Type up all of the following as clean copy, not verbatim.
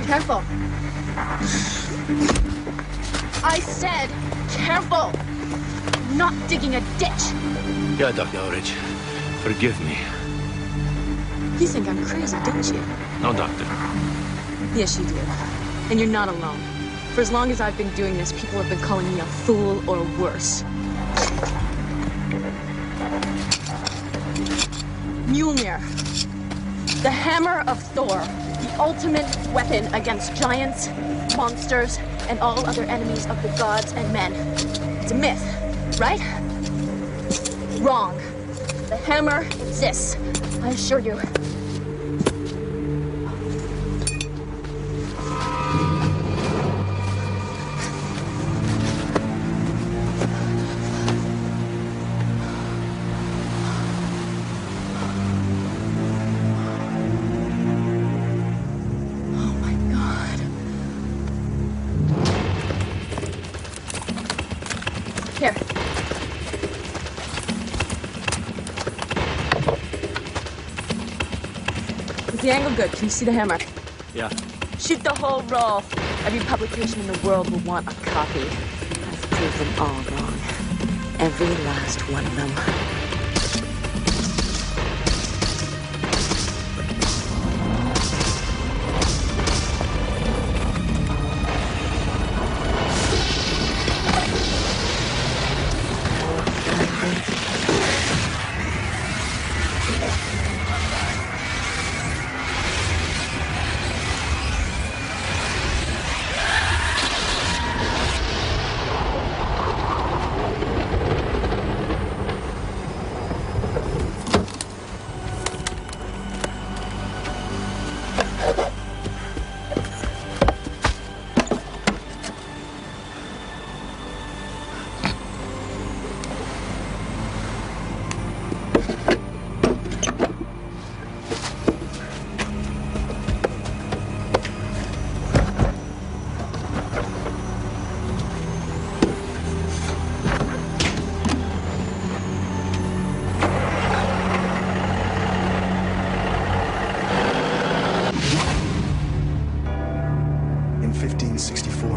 Careful. I said, careful! I'm not digging a ditch. Yeah, Dr. Ulrich. Forgive me. You think I'm crazy, don't you? No, Doctor. Yes, you do. And you're not alone. For as long as I've been doing this, people have been calling me a fool or worse. Mjolnir. The hammer of Thor. The ultimate weapon against giants, monsters, and all other enemies of the gods and men. It's a myth, right? Wrong. The hammer exists, I assure you. Here. Is the angle good? Can you see the hammer? Yeah. Shoot the whole roll. Every publication in the world will want a copy. I've proved them all wrong. Every last one of them.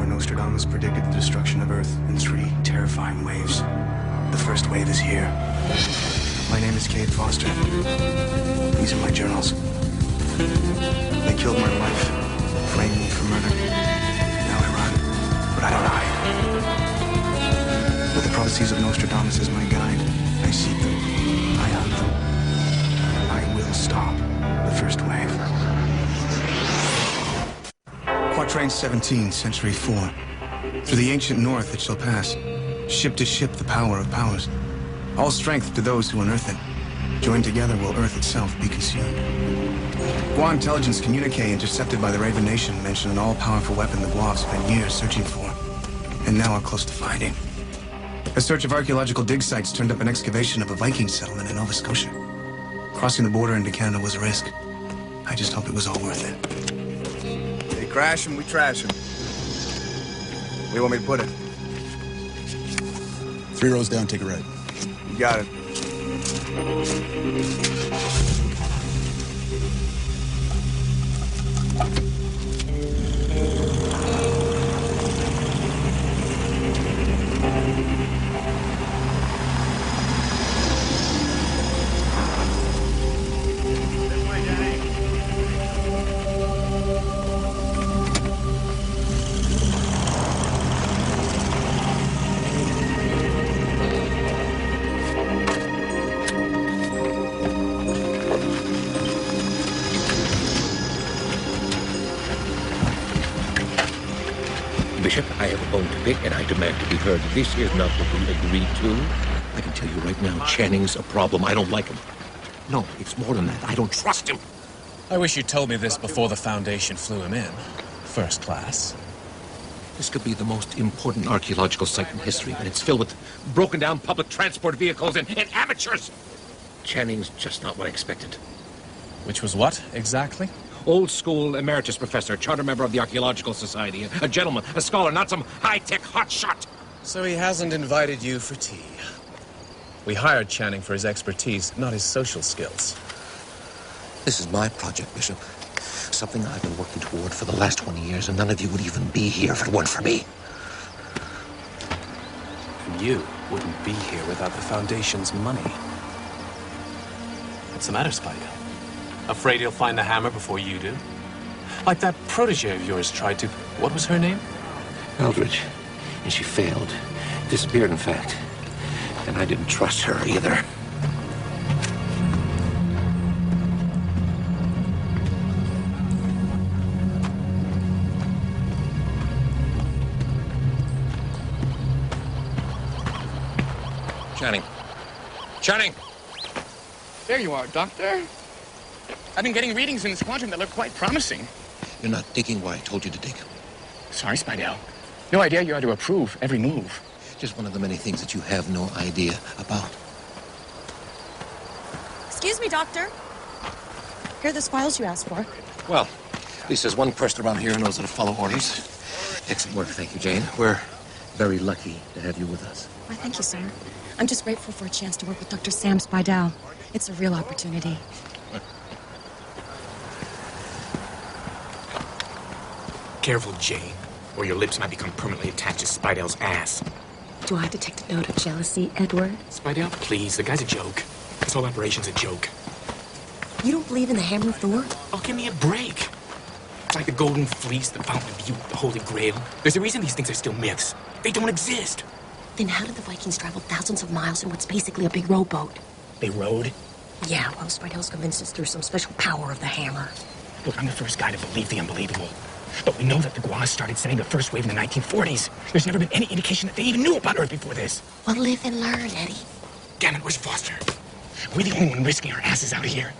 Nostradamus predicted the destruction of Earth in 3 terrifying waves. The first wave is here. My name is Cade Foster. These are my journals. They killed my wife, framed me for murder. Now I run, but I don't hide. With the prophecies of Nostradamus as my guide, I seek them, I hunt them. I will stop the first wave. Quatrain 17, Century 4. Through the ancient north it shall pass, ship to ship the power of powers. All strength to those who unearth it. Joined together will Earth itself be consumed. Gua intelligence communique intercepted by the Raven Nation mention an all-powerful weapon the Gua spent years searching for, and now are close to finding. A search of archaeological dig sites turned up an excavation of a Viking settlement in Nova Scotia. Crossing the border into Canada was a risk. I just hope it was all worth it. They crash them, we trash them. Where do you want me to put it? 3 rows down, take a right. You got it. Bishop, I have a bone to pick, and I demand to be heard. This is not what we agreed to. I can tell you right now, Channing's a problem. I don't like him. No, it's more than that. I don't trust him. I wish you told me this before the Foundation flew him in. First class. This could be the most important archaeological site in history, and it's filled with broken down public transport vehicles and amateurs. Channing's just not what I expected. Which was what, exactly? Old school emeritus professor, charter member of the Archaeological Society, a gentleman, a scholar, not some high-tech hotshot. So he hasn't invited you for tea. We hired Channing for his expertise, not his social skills. This is my project, Bishop. Something I've been working toward for the last 20 years, and none of you would even be here if it weren't for me. And you wouldn't be here without the Foundation's money. What's the matter, Spider? Afraid you'll find the hammer before you do? Like that protege of yours tried to... What was her name? Eldridge. And she failed. Disappeared, in fact. And I didn't trust her either. Channing. Channing! There you are, Doctor. I've been getting readings in the squadron that look quite promising. You're not digging where I told you to dig. Sorry, Spidell. No idea you had to approve every move. Just one of the many things that you have no idea about. Excuse me, Doctor. Here are those files you asked for. Well, at least there's one person around here who knows how to follow orders. Excellent work, thank you, Jane. We're very lucky to have you with us. Why, thank you, sir. I'm just grateful for a chance to work with Dr. Sam Spidell. It's a real opportunity. Careful, Jane, or your lips might become permanently attached to Spidell's ass. Do I detect a note of jealousy, Edward? Spidell, please, the guy's a joke. This whole operation's a joke. You don't believe in the Hammer of Thor? Oh, give me a break. It's like the Golden Fleece, the Fountain of Youth, the Holy Grail. There's a reason these things are still myths. They don't exist. Then how did the Vikings travel thousands of miles in what's basically a big rowboat? They rode. Yeah, well, Spidell's convinced us through some special power of the hammer. Look, I'm the first guy to believe the unbelievable. But we know that the Guas started sending the first wave in the 1940s. There's never been any indication that they even knew about Earth before this. Well, live and learn, Eddie. Damn it, where's Foster? We're the only one risking our asses out of here.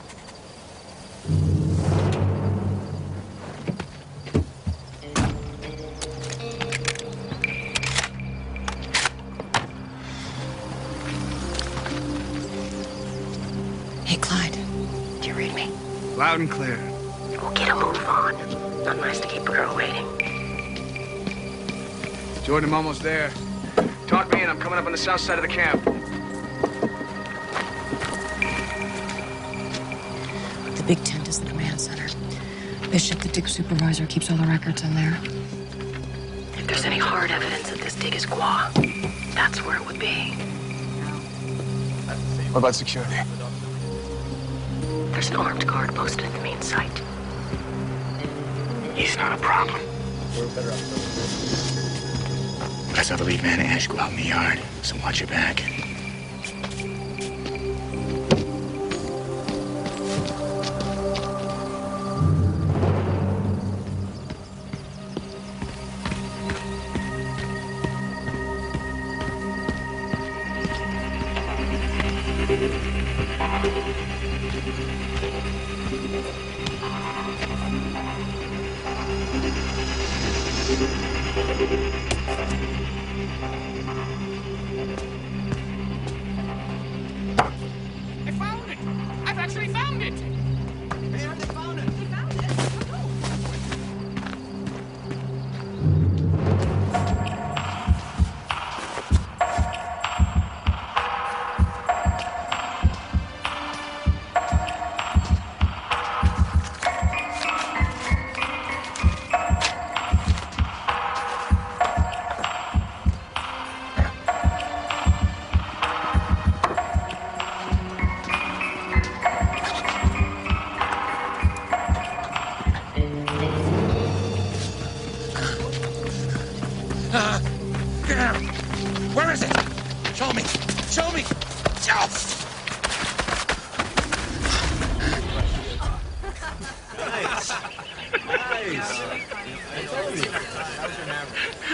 Hey, Clyde. Do you read me? Loud and clear. We'll get a move on. Not nice to keep a girl waiting. Jordan, I'm almost there. Talk me in. I'm coming up on the south side of the camp. The big tent is the command center. Bishop, the dig supervisor, keeps all the records in there. If there's any hard evidence that this dig is Gua, that's where it would be. What about security? There's an armed guard posted at the main site. He's not a problem. I saw the lead man, Ash, go out in the yard, so watch your back. I found it! I've actually found it! Yeah, they found it! We found it! Where is it? Show me! Show me!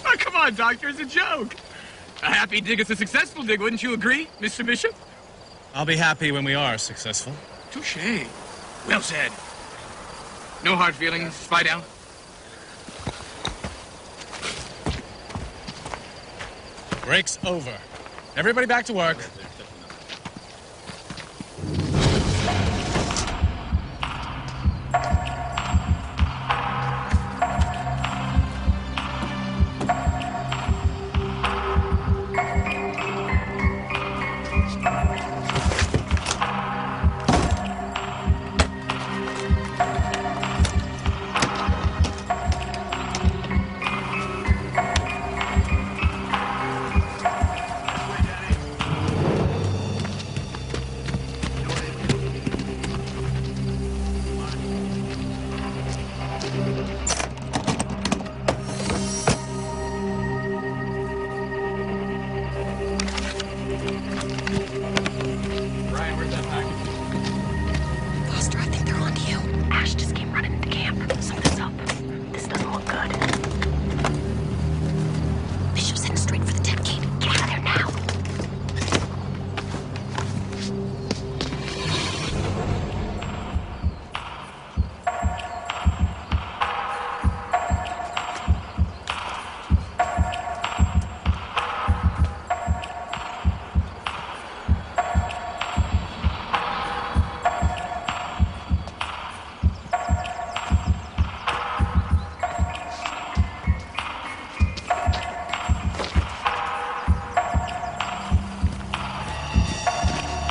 Oh, come on, Doctor, it's a joke. A happy dig is a successful dig, wouldn't you agree, Mr. Bishop? I'll be happy when we are successful. Touché. Well said. No hard feelings, Spidell. Break's over. Everybody back to work. Foster, I think they're on to you. Ash just came running into camp. Something's up. This doesn't look good. Bishop's heading straight for the tent gate. Get out of there now.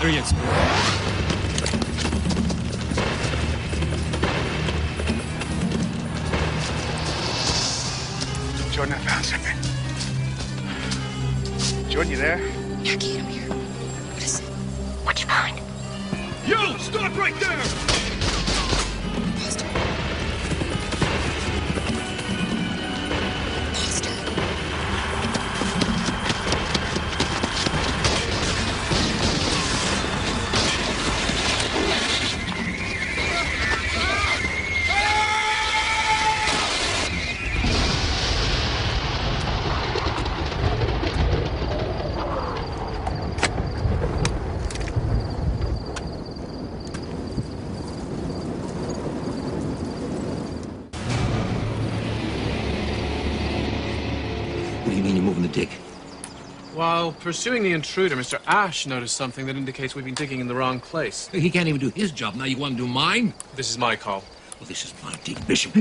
There he is. Jordan, I found something. Jordan, you there? Here, Kate, I'm here. What is it? What'd you find? You! Stop right there! Foster. Foster. What do you mean you're moving the dig? While pursuing the intruder, Mr. Ash noticed something that indicates we've been digging in the wrong place. He can't even do his job. Now you want to do mine? This is my call. Well, this is my dig, Bishop.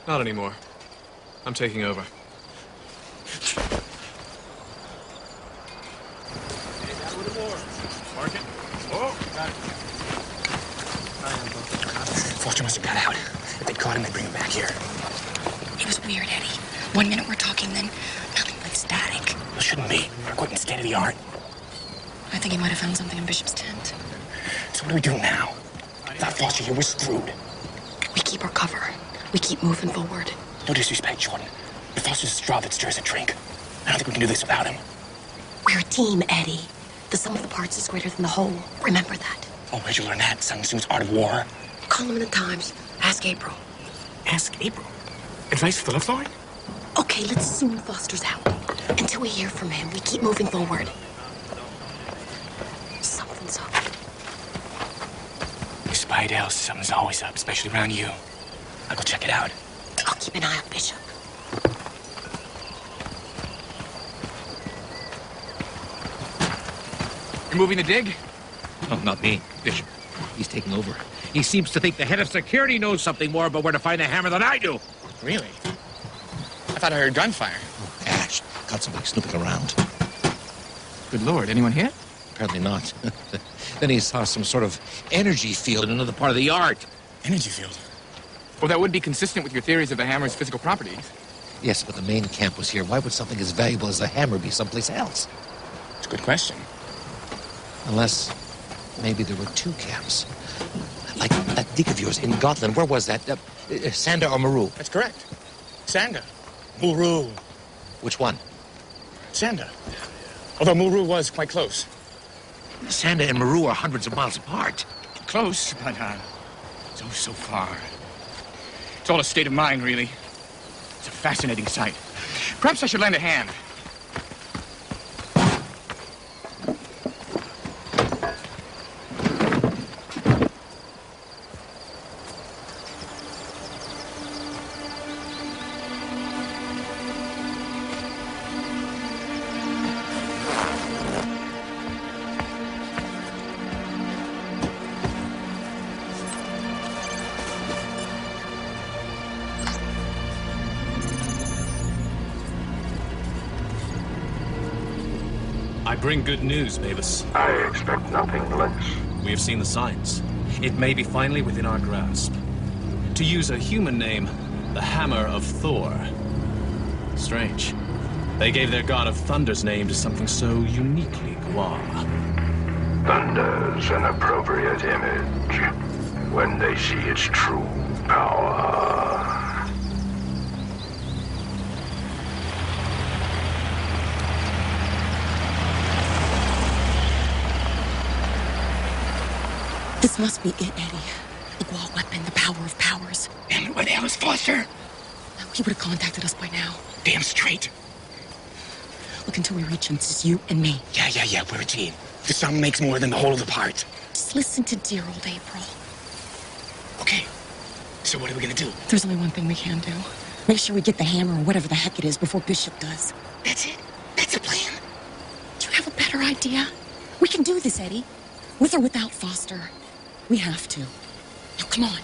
Not anymore. I'm taking over. Foster must have got out. If they caught him, they'd bring him back here. It was weird, Eddie. 1 minute we're talking, then nothing but static. It shouldn't be. Our equipment's state of the art. I think he might have found something in Bishop's tent. So what do we do now? Without Foster here, we're screwed. We keep our cover. We keep moving forward. No disrespect, Jordan. But Foster's a straw that stirs a drink. I don't think we can do this without him. We're a team, Eddie. The sum of the parts is greater than the whole. Remember that. Oh, where'd you learn that? Sun Tzu's Art of War? Column in the Times. Ask April. Ask April. Advice for the fine? Okay, let's assume Foster's out. Until we hear from him, we keep moving forward. Something's up. Spidell, something's always up, especially around you. I'll go check it out. I'll keep an eye on Bishop. You're moving the dig? No, not me, Bishop. He's taking over. He seems to think the head of security knows something more about where to find a hammer than I do. Really? I thought I heard gunfire. Ash, got somebody snooping around. Good Lord, anyone hit? Apparently not. Then he saw some sort of energy field in another part of the yard. Energy field. Well, that would be consistent with your theories of the hammer's physical properties. Yes, but the main camp was here. Why would something as valuable as a hammer be someplace else? It's a good question. Unless maybe there were two camps. Like that dig of yours in Gotland. Where was that? Sanda or Maru? That's correct. Sanda. Muru. Which one? Sanda. Although Muru was quite close. Sanda and Maru are hundreds of miles apart. Close, but so far. It's all a state of mind, really. It's a fascinating sight. Perhaps I should lend a hand. I bring good news, Mavis. I expect nothing less. We have seen the signs. It may be finally within our grasp. To use a human name, the Hammer of Thor. Strange. They gave their god of thunder's name to something so uniquely Gua. Thunder's an appropriate image when they see its true power. This must be it, Eddie. The Gua weapon, the power of powers. And where the hell is Foster? He would have contacted us by now. Damn straight. Look, until we reach him, it's just you and me. Yeah, we're a team. The sum makes more than the whole of the parts. Just listen to dear old April. Okay, so what are we gonna do? There's only one thing we can do. Make sure we get the hammer or whatever the heck it is before Bishop does. That's it? That's a plan? Do you have a better idea? We can do this, Eddie. With or without Foster. We have to. Now, come on.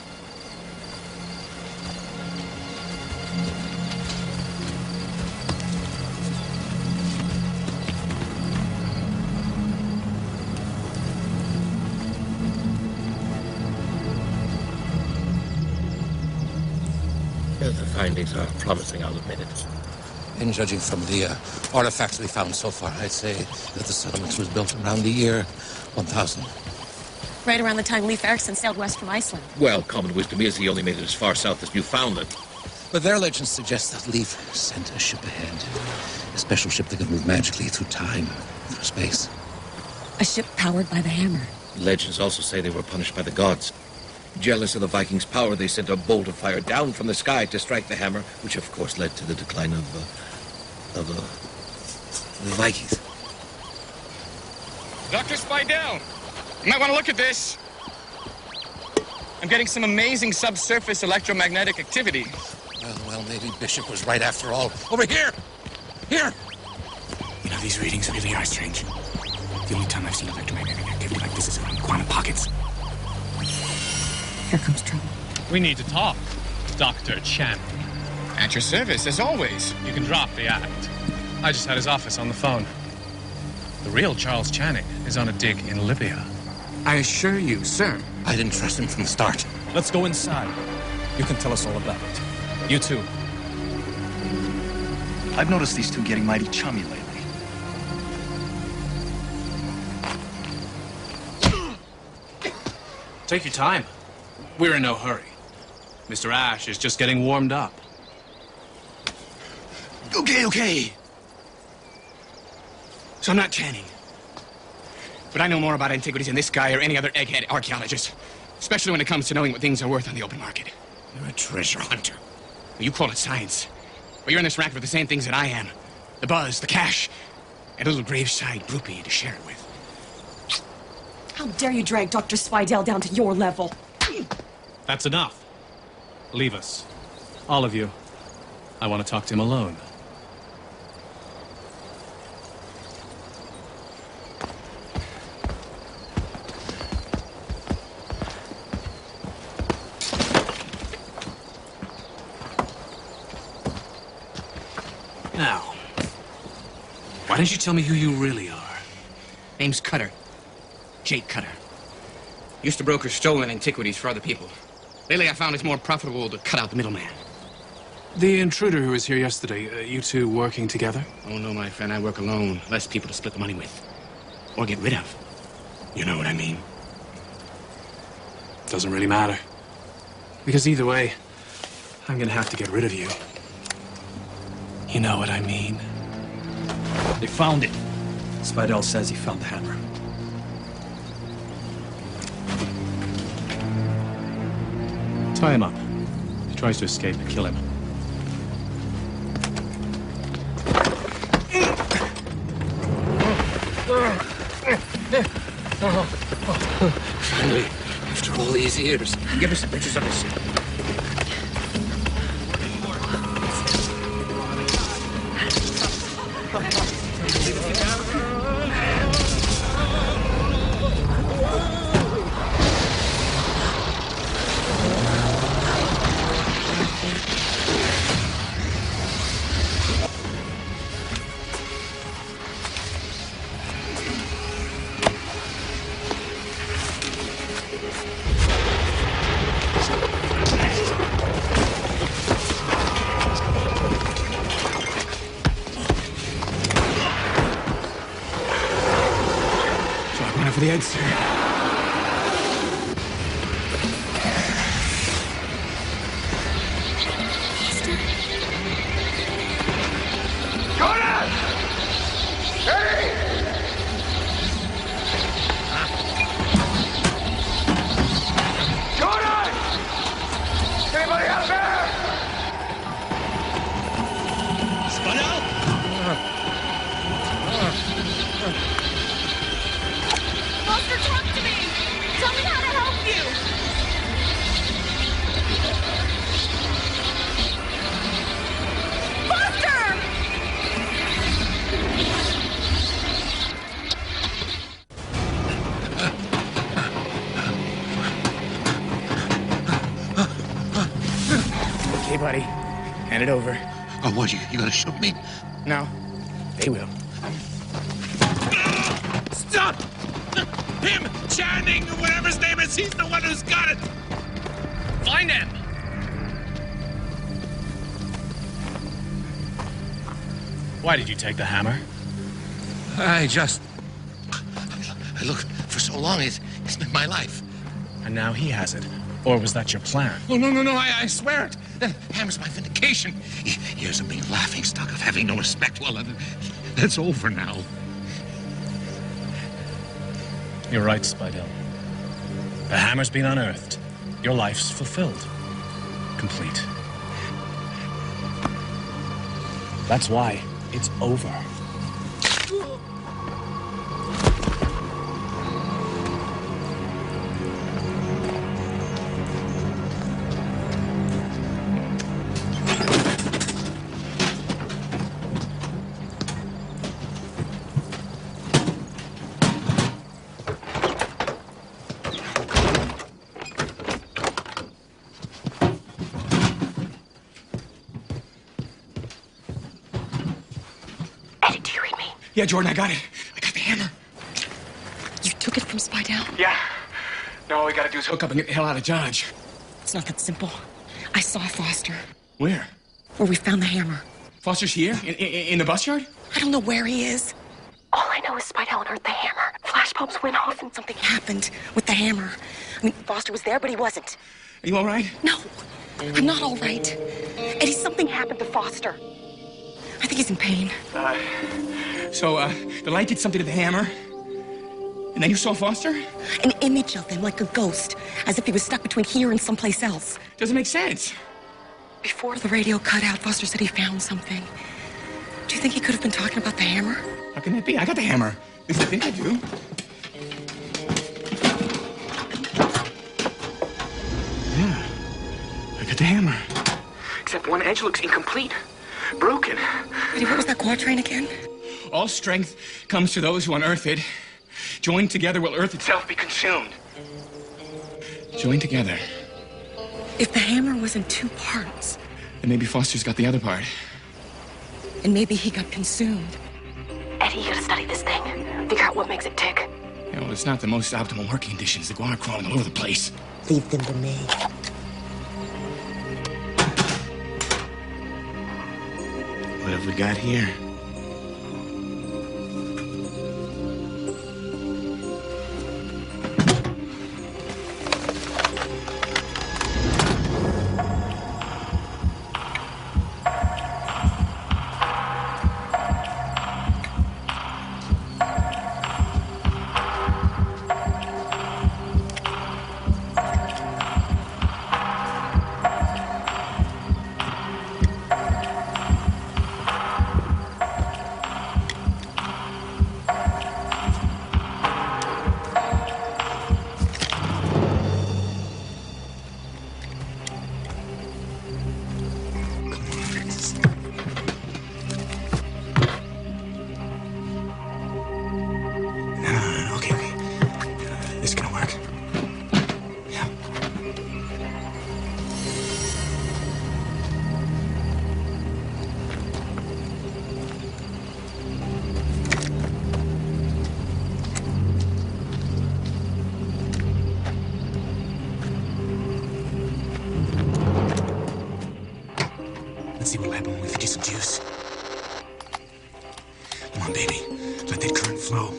The findings are promising, I'll admit it. And judging from the artifacts we found so far, I'd say that the settlement was built around the year 1000. Right around the time Leif Erikson sailed west from Iceland. Well, common wisdom is he only made it as far south as Newfoundland. But their legends suggest that Leif sent a ship ahead. A special ship that could move magically through time, through space. A ship powered by the hammer. Legends also say they were punished by the gods. Jealous of the Vikings' power, they sent a bolt of fire down from the sky to strike the hammer, which of course led to the decline of the Vikings. Dr. Spidell, you might want to look at this. I'm getting some amazing subsurface electromagnetic activity. Well, maybe Bishop was right after all. Over here! Here! You know, these readings really are strange. The only time I've seen electromagnetic activity like this is around quantum pockets. Here comes trouble. We need to talk, Dr. Channing. At your service, as always. You can drop the act. I just had his office on the phone. The real Charles Channing is on a dig in Libya. I assure you, sir. I didn't trust him from the start. Let's go inside. You can tell us all about it. You too. I've noticed these two getting mighty chummy lately. Take your time. We're in no hurry. Mr. Ash is just getting warmed up. Okay. So I'm not Channing. But I know more about antiquities than this guy or any other egghead archaeologist. Especially when it comes to knowing what things are worth on the open market. You're a treasure hunter. You call it science. But you're in this racket for the same things that I am. The buzz, the cash, and a little graveside groupie to share it with. How dare you drag Dr. Spidell down to your level? That's enough. Leave us. All of you. I want to talk to him alone. Now, why don't you tell me who you really are? Name's Cutter. Jake Cutter. Used to broker stolen antiquities for other people. Lately, I found it's more profitable to cut out the middleman. The intruder who was here yesterday, you two working together? Oh, no, my friend, I work alone. Less people to split the money with. Or get rid of. You know what I mean? Doesn't really matter. Because either way, I'm gonna have to get rid of you. You know what I mean? They found it. Spidell says he found the hammer. Tie him up. If he tries to escape, kill him. Finally, after all these years, give us the pictures of this. out for the eggs, sir. Jordan! Hey! Jordan! Anybody out there? Spadell! Foster, talk to me! Tell me how to help you! Foster! Okay, buddy. Hand it over. Oh, what, you gonna shoot me? No, they will. Stop! Him! Channing, whatever his name is, he's the one who's got it! Find him! Why did you take the hammer? Look, for so long, it's been my life. And now he has it. Or was that your plan? Oh, no, I swear it. That hammer's my vindication. Years of being laughing stock, of having no respect. Well, that's over now. You're right, Spidell. The hammer's been unearthed. Your life's fulfilled. Complete. That's why it's over. Yeah, Jordan, I got it. I got the hammer. You took it from Spidell? Yeah. Now all we gotta do is hook up and get the hell out of Dodge. It's not that simple. I saw Foster. Where? Where we found the hammer. Foster's here? In the bus yard? I don't know where he is. All I know is Spidell unearthed the hammer. Flashbulbs went off and something happened with the hammer. I mean, Foster was there, but he wasn't. Are you all right? No, I'm not all right. Eddie, something happened to Foster. I think he's in pain. So, the light did something to the hammer? And then you saw Foster? An image of him, like a ghost, as if he was stuck between here and someplace else. Doesn't make sense. Before the radio cut out, Foster said he found something. Do you think he could have been talking about the hammer? How can that be? I got the hammer. At least I think I do. Yeah, I got the hammer. Except one edge looks incomplete. Broken. Eddie, what was that quatrain again? All strength comes to those who unearth it. Joined together will earth itself be consumed. Joined together. If the hammer was in two parts... Then maybe Foster's got the other part. And maybe he got consumed. Eddie, you gotta study this thing. Figure out what makes it tick. Yeah, well, it's not the most optimal working conditions. The guar are crawling all over the place. Leave them to me. What have we got here? Let's see what'll happen when we feed you some juice. Come on, baby. Let that current flow.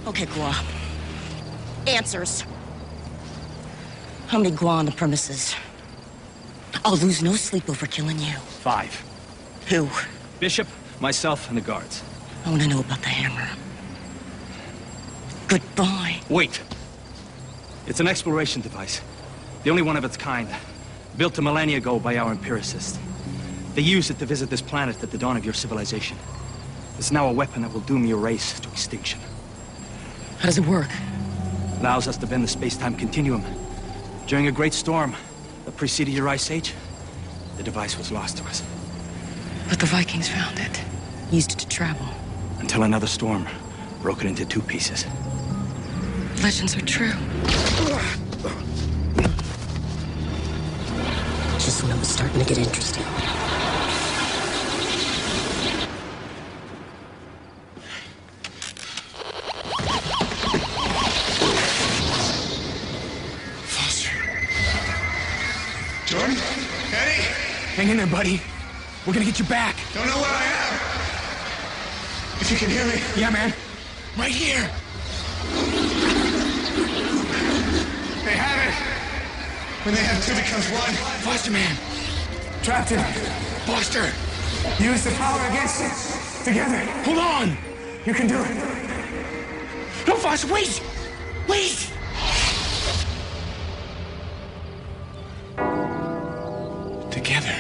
Okay, Gua. Answers. How many Gua on the premises? I'll lose no sleep over killing you. 5. Who? Bishop, myself, and the guards. I want to know about the hammer. Goodbye. Wait. It's an exploration device. The only one of its kind. Built a millennia ago by our empiricists. They used it to visit this planet at the dawn of your civilization. It's now a weapon that will doom your race to extinction. How does it work? Allows us to bend the space-time continuum. During a great storm that preceded your ice age, the device was lost to us. But the Vikings found it. Used it to travel. Until another storm broke it into 2 pieces. Legends are true. Just when it was starting to get interesting. Jordan? Eddie? Hang in there, buddy. We're gonna get you back. Don't know where I am. If you can hear me. Yeah, man. Right here. They have it. When they have 2 becomes 1. Foster man. Trapped him. Foster. Use the power against it. Together. Hold on. You can do it. No, Foster, wait. Wait. Together.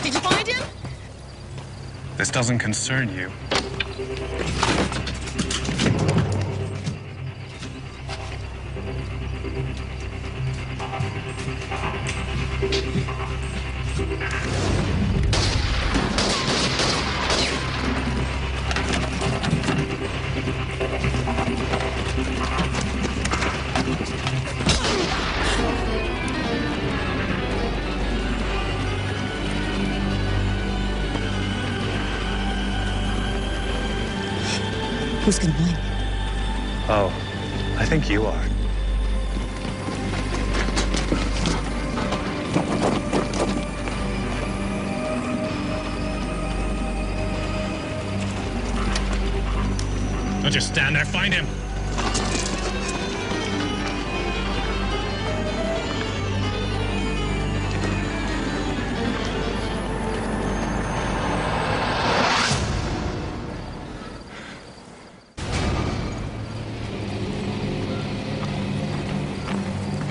Did you find him? This doesn't concern you. Who's gonna blame? Oh, I think you are. Don't just stand there, find him!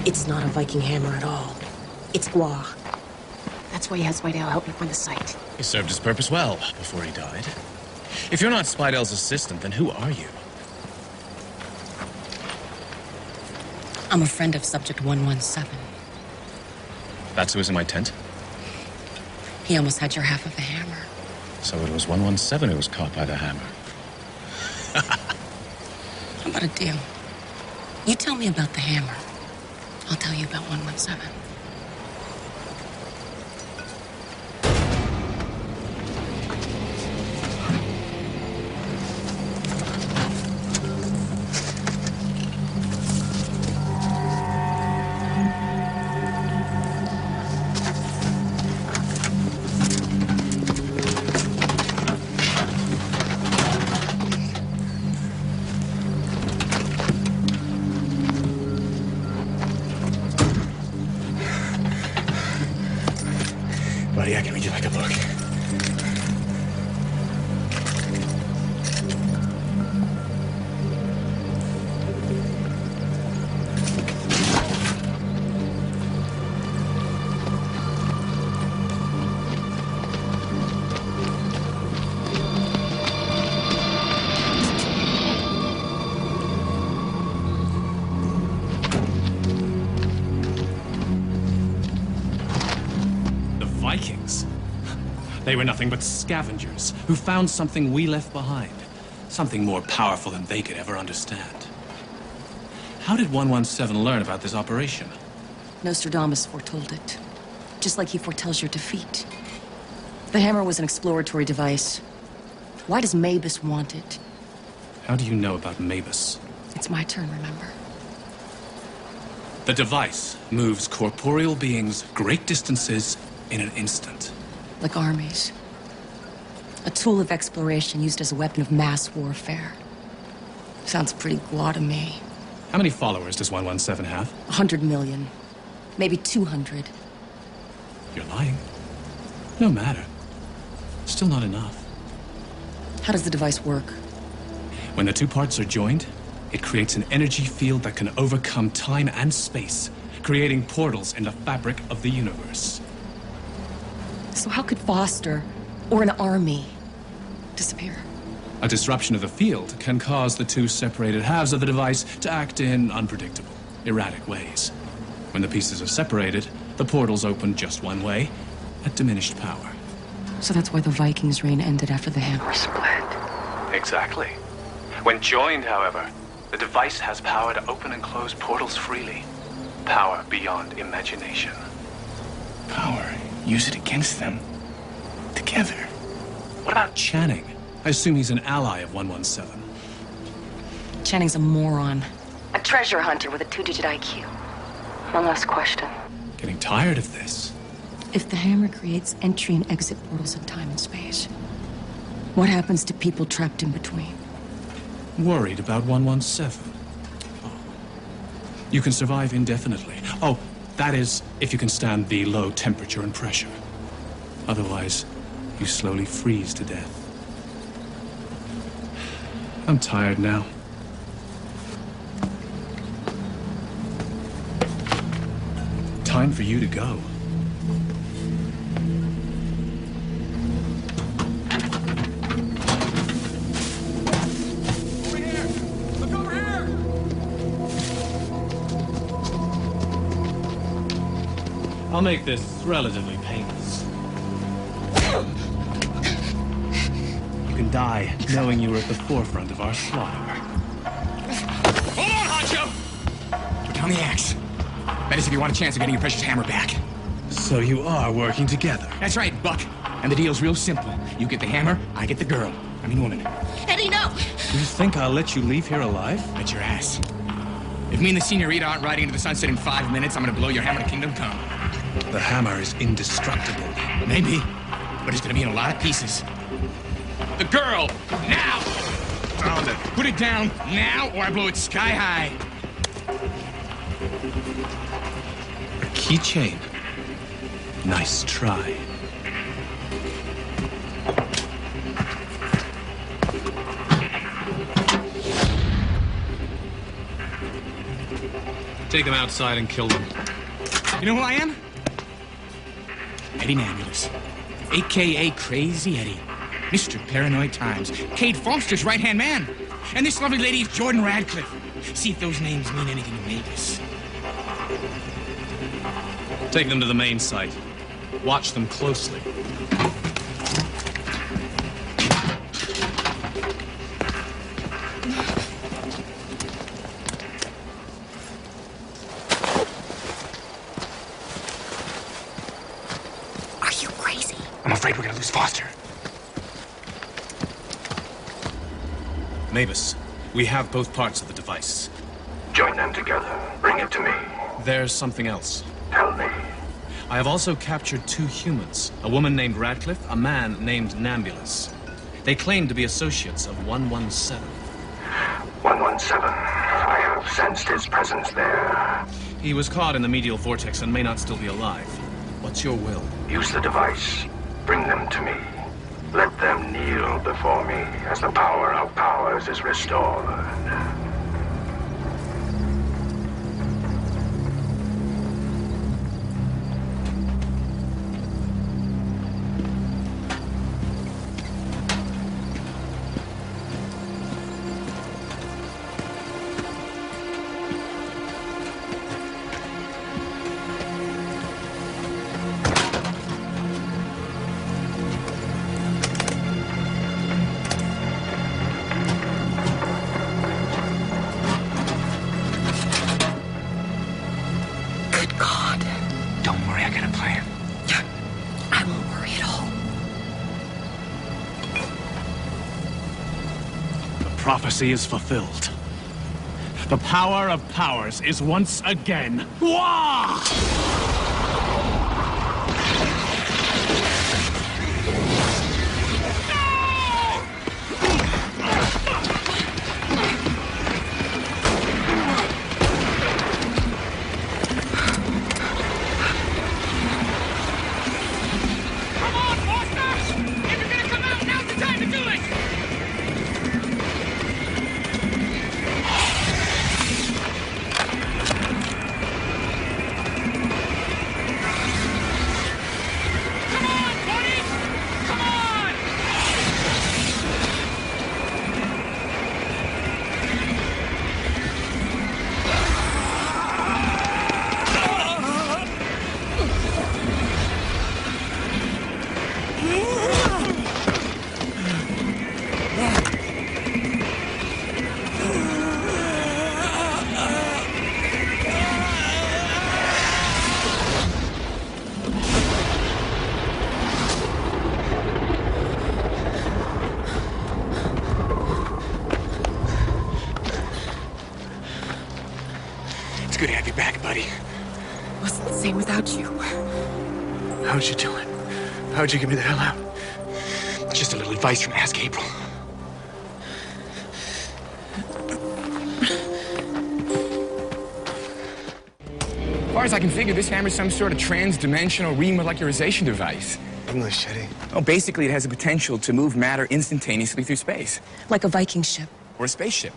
It's not a Viking hammer at all. It's Gua. That's why he has Spidell help me find the site. He served his purpose well before he died. If you're not Spidell's assistant, then who are you? I'm a friend of Subject 117. That's who was in my tent? He almost had your half of the hammer. So it was 117 who was caught by the hammer. How about a deal? You tell me about the hammer. I'll tell you about 117. Buddy, I can read you like a book. Vikings. They were nothing but scavengers who found something we left behind. Something more powerful than they could ever understand. How did 117 learn about this operation? Nostradamus foretold it. Just like he foretells your defeat. The hammer was an exploratory device. Why does Maebus want it? How do you know about Maebus? It's my turn, remember? The device moves corporeal beings great distances in an instant. Like armies. A tool of exploration used as a weapon of mass warfare. Sounds pretty gua to me. How many followers does 117 have? 100 million. Maybe 200. You're lying. No matter. Still not enough. How does the device work? When the two parts are joined, it creates an energy field that can overcome time and space, creating portals in the fabric of the universe. So how could Foster, or an army, disappear? A disruption of the field can cause the two separated halves of the device to act in unpredictable, erratic ways. When the pieces are separated, the portals open just one way, at diminished power. So that's why the Vikings' reign ended after the Hammer split. Exactly. When joined, however, the device has power to open and close portals freely. Power beyond imagination. Power. Use it against them. Together. What about Channing? I assume he's an ally of 117. Channing's a moron. A treasure hunter with a 2-digit IQ. One last question. Getting tired of this. If the Hammer creates entry and exit portals in time and space, what happens to people trapped in between? Worried about 117. Oh. You can survive indefinitely. Oh, that is, if you can stand the low temperature and pressure. Otherwise, you slowly freeze to death. I'm tired now. Time for you to go. I'll make this relatively painless. You can die knowing you were at the forefront of our slaughter. Hold on, Honcho! Put down the axe. That is if you want a chance of getting your precious hammer back. So you are working together. That's right, Buck. And the deal's real simple. You get the hammer, I get the girl. I mean woman. Eddie, no! You think I'll let you leave here alive? Bet your ass. If me and the Senorita aren't riding into the sunset in 5 minutes, I'm gonna blow your hammer to kingdom come. The hammer is indestructible. Maybe, but it's gonna be in a lot of pieces. The girl, now! Found it. Put it down now, or I blow it sky high. A keychain. Nice try. Take them outside and kill them. You know who I am? Eddie Nambulus, a.k.a. Crazy Eddie. Mr. Paranoid Times. Cade Foster's right-hand man. And this lovely lady is Jordan Radcliffe. See if those names mean anything to Mavis. Take them to the main site. Watch them closely. Are you crazy? I'm afraid we're gonna lose Foster. Mavis, we have both parts of the device. Join them together. Bring it to me. There's something else. Tell me. I have also captured 2 humans, a woman named Radcliffe, a man named Nambulus. They claim to be associates of 117. 117. I have sensed his presence there. He was caught in the medial vortex and may not still be alive. What's your will? Use the device. Bring them to me. Let them kneel before me as the power of powers is restored. Prophecy is fulfilled. The power of powers is once again. Wah! It's good to have you back, buddy. Wasn't the same without you. How'd you do it? How'd you get me the hell out? Just a little advice from Ask April. As far as I can figure, this hammer's some sort of trans-dimensional remolecularization device. English, Eddie. Oh, basically, it has the potential to move matter instantaneously through space. Like a Viking ship. Or a spaceship.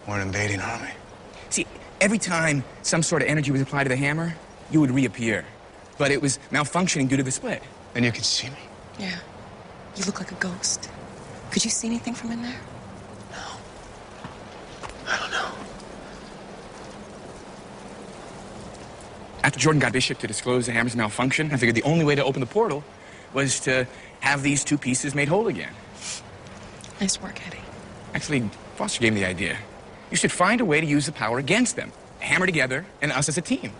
Or an invading army. See, every time some sort of energy was applied to the hammer, you would reappear. But it was malfunctioning due to the split. And you could see me? Yeah. You look like a ghost. Could you see anything from in there? I don't know. After Jordan got Bishop to disclose the hammer's malfunction, I figured the only way to open the portal was to have these two pieces made whole again. Nice work, Eddie. Actually, Foster gave me the idea. You should find a way to use the power against them. Hammer together, and us as a team.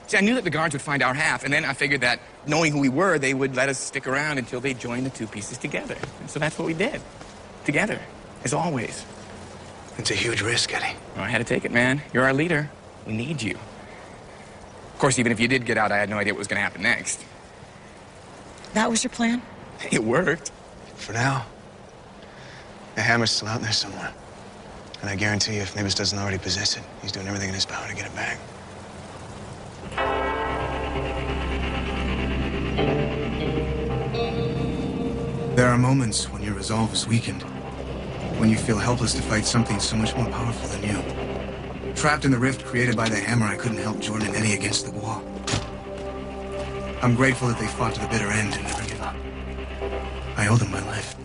See, I knew that the guards would find our half, and then I figured that, knowing who we were, they would let us stick around until they joined the two pieces together. And so that's what we did. Together, as always. It's a huge risk, Eddie. Well, I had to take it, man. You're our leader. We need you. Of course, even if you did get out, I had no idea what was going to happen next. That was your plan? It worked. For now. The hammer's still out there somewhere. And I guarantee you, if Nimbus doesn't already possess it, he's doing everything in his power to get it back. There are moments when your resolve is weakened. When you feel helpless to fight something so much more powerful than you. Trapped in the rift created by the hammer, I couldn't help Jordan and Eddie against the Gwa. I'm grateful that they fought to the bitter end and never give up. I owe them my life.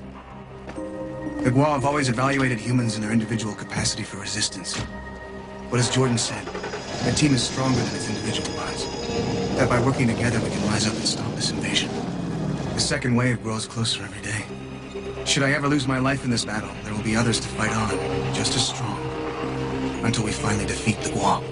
The Gwa have always evaluated humans in their individual capacity for resistance. But as Jordan said, a team is stronger than its individual parts. That by working together, we can rise up and stop this invasion. The second wave grows closer every day. Should I ever lose my life in this battle, there will be others to fight on, just as strong, until we finally defeat the Gwa.